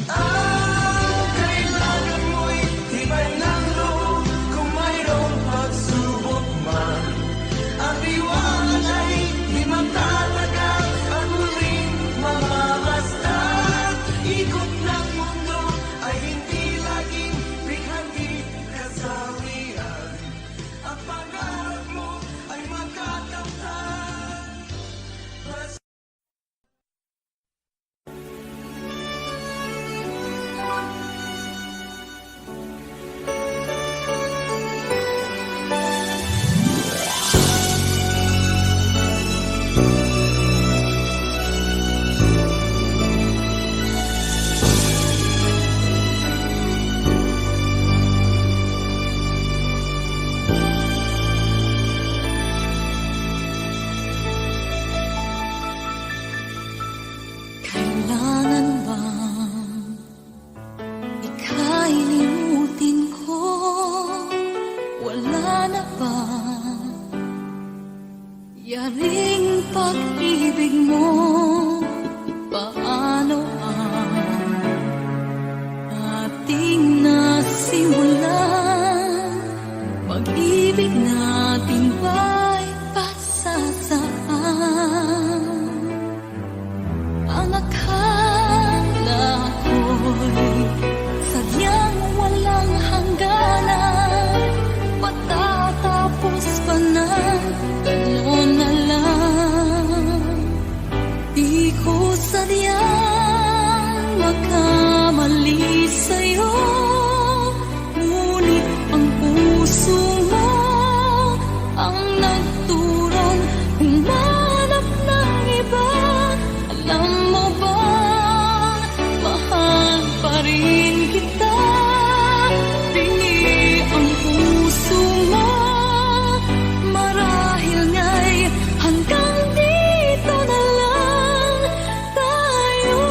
Ang kailangan mo'y tibay ng loob kung mayroong pagsubok man. Ang diwan ay di magtatagal at muling mamamastag. Ikot ng mundo ay hindi laging bighandi kasawian. Ang pangarap mo ay magkakamtan, basta Kailangan bang ika'y limutin ko? Wala na ba yaring pag-ibig mo? Paano ang ating nasimulan? Pag-ibig natin ba'y pasasaan? Ang akala ko'y sadyang walang hangganan, patatapos pa ng gano'n na lang. Di ko sadyang makamali sa'yo, ngunit ang puso mo ang nagturong humanap ng iba. Alam mo ba, mahal pa rin kita. Bingi ang puso mo, marahil nga'y hanggang dito na lang tayo.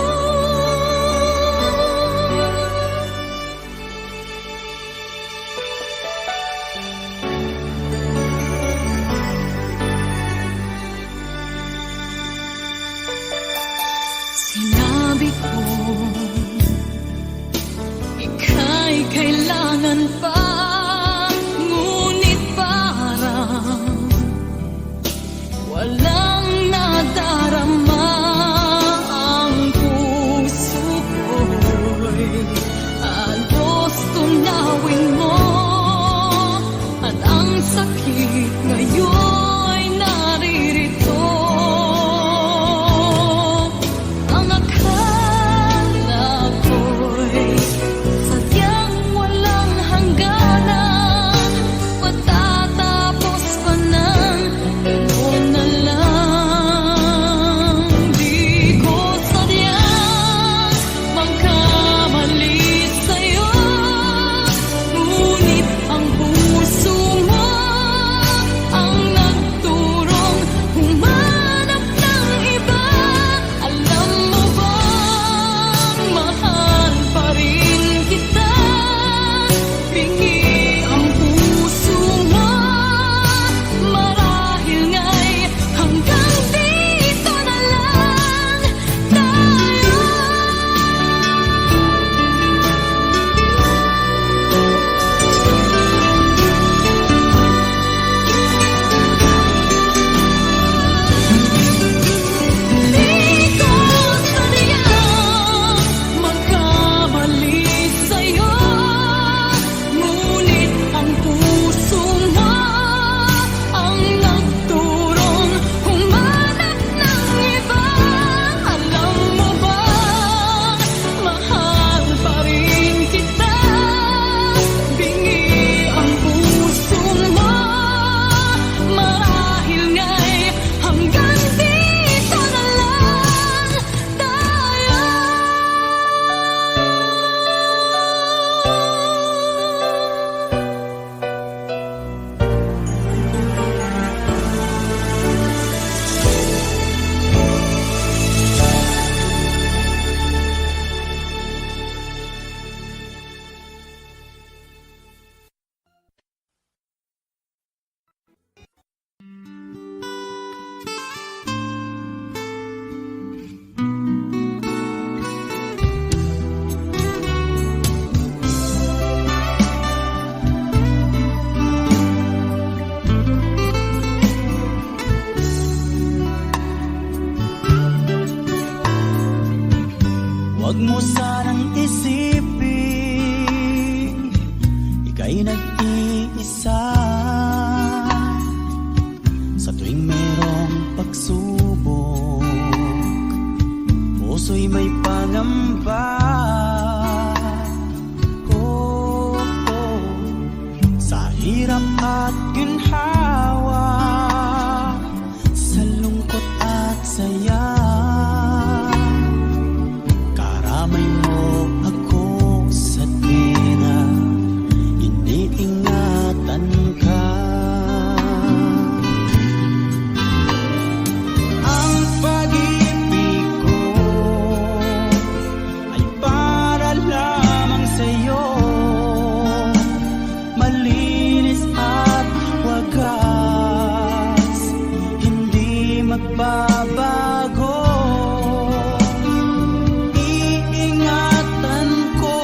Huwag mo sanang isipin ika'y nag-iisa. Sa tuwing merong pagsubok, puso'y may pangamba. Sa hirap at ginhawa, sa lungkot at saya, karamay mo ako sa tuwina, iniingatan ka. Ang pag-ibig ko ay para lamang sa'yo, malinis at wagas, hindi magbabago. Iingatan ko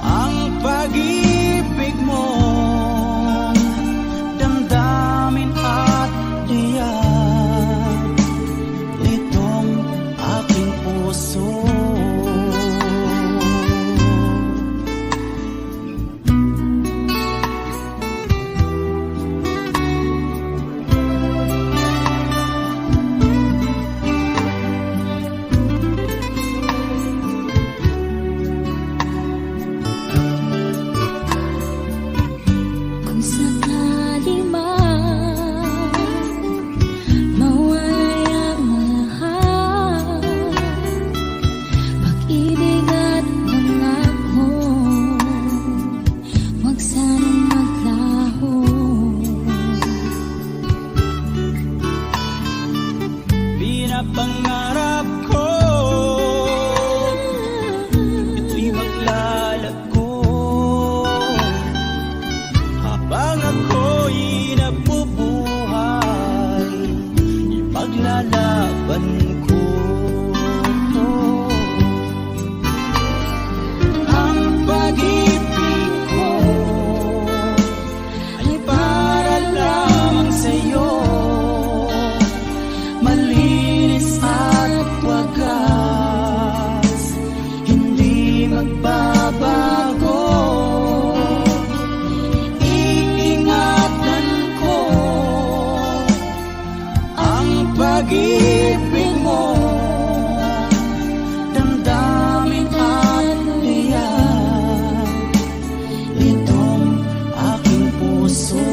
ang pag-ibig mo, damdamin at diyan nitong aking puso. Kung sakali man mawalay ang lahat, pag-ibig at pangako, huwag sanang maglaho. Pinapangarap ko ito'y maglalago habang ako'y nabubuhay, ipaglalaban ko ang pag-ibig ko ay para lamang sa'yo, malinis at wagas, hindi magbabago. Iingatan ko ang pag-ibig mo, damdamin at diyan nitong aking puso.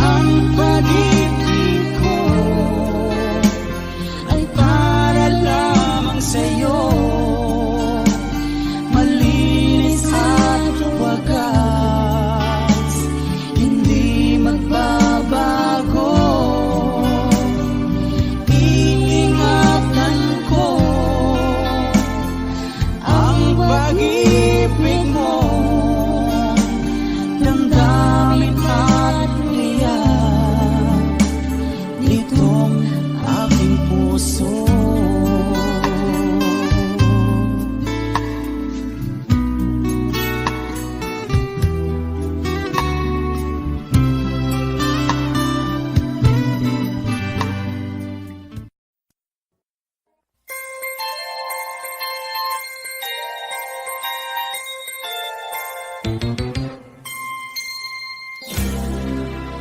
Ang pag-ibig ko ay para lamang sa'yo, malinis at wagas, hindi magbabago. Iingatan ko ang pag-ibig mo, damdamin at diyan nitong aking puso.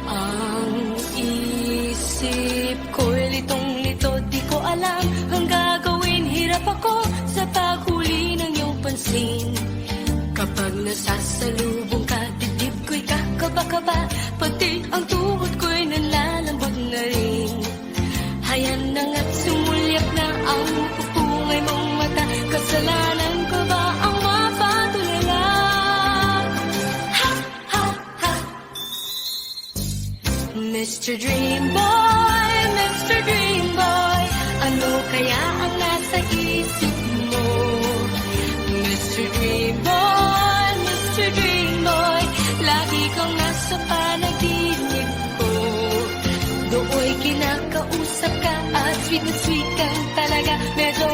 Ang isip ko'y litong-lito, di ko alam ang gagawin. Hirap ako sa paghuli ng iyong pansin. Kapag nasasalubong ka, dibdib ko'y kakaba-kaba, pati ang tuhod ko'y nalalambot na rin. Hayan na nga't sumulyap na ang pupungay mong mata, kasalanan ko Mr. Dream Boy, Mr. Dream Boy, ano kaya ang nasa isip mo? Mr. Dream Boy, Mr. Dream Boy, lagi kang nasa panaginip ko. Do'y kinakausap ka at sweet na sweet kang talaga. Medyo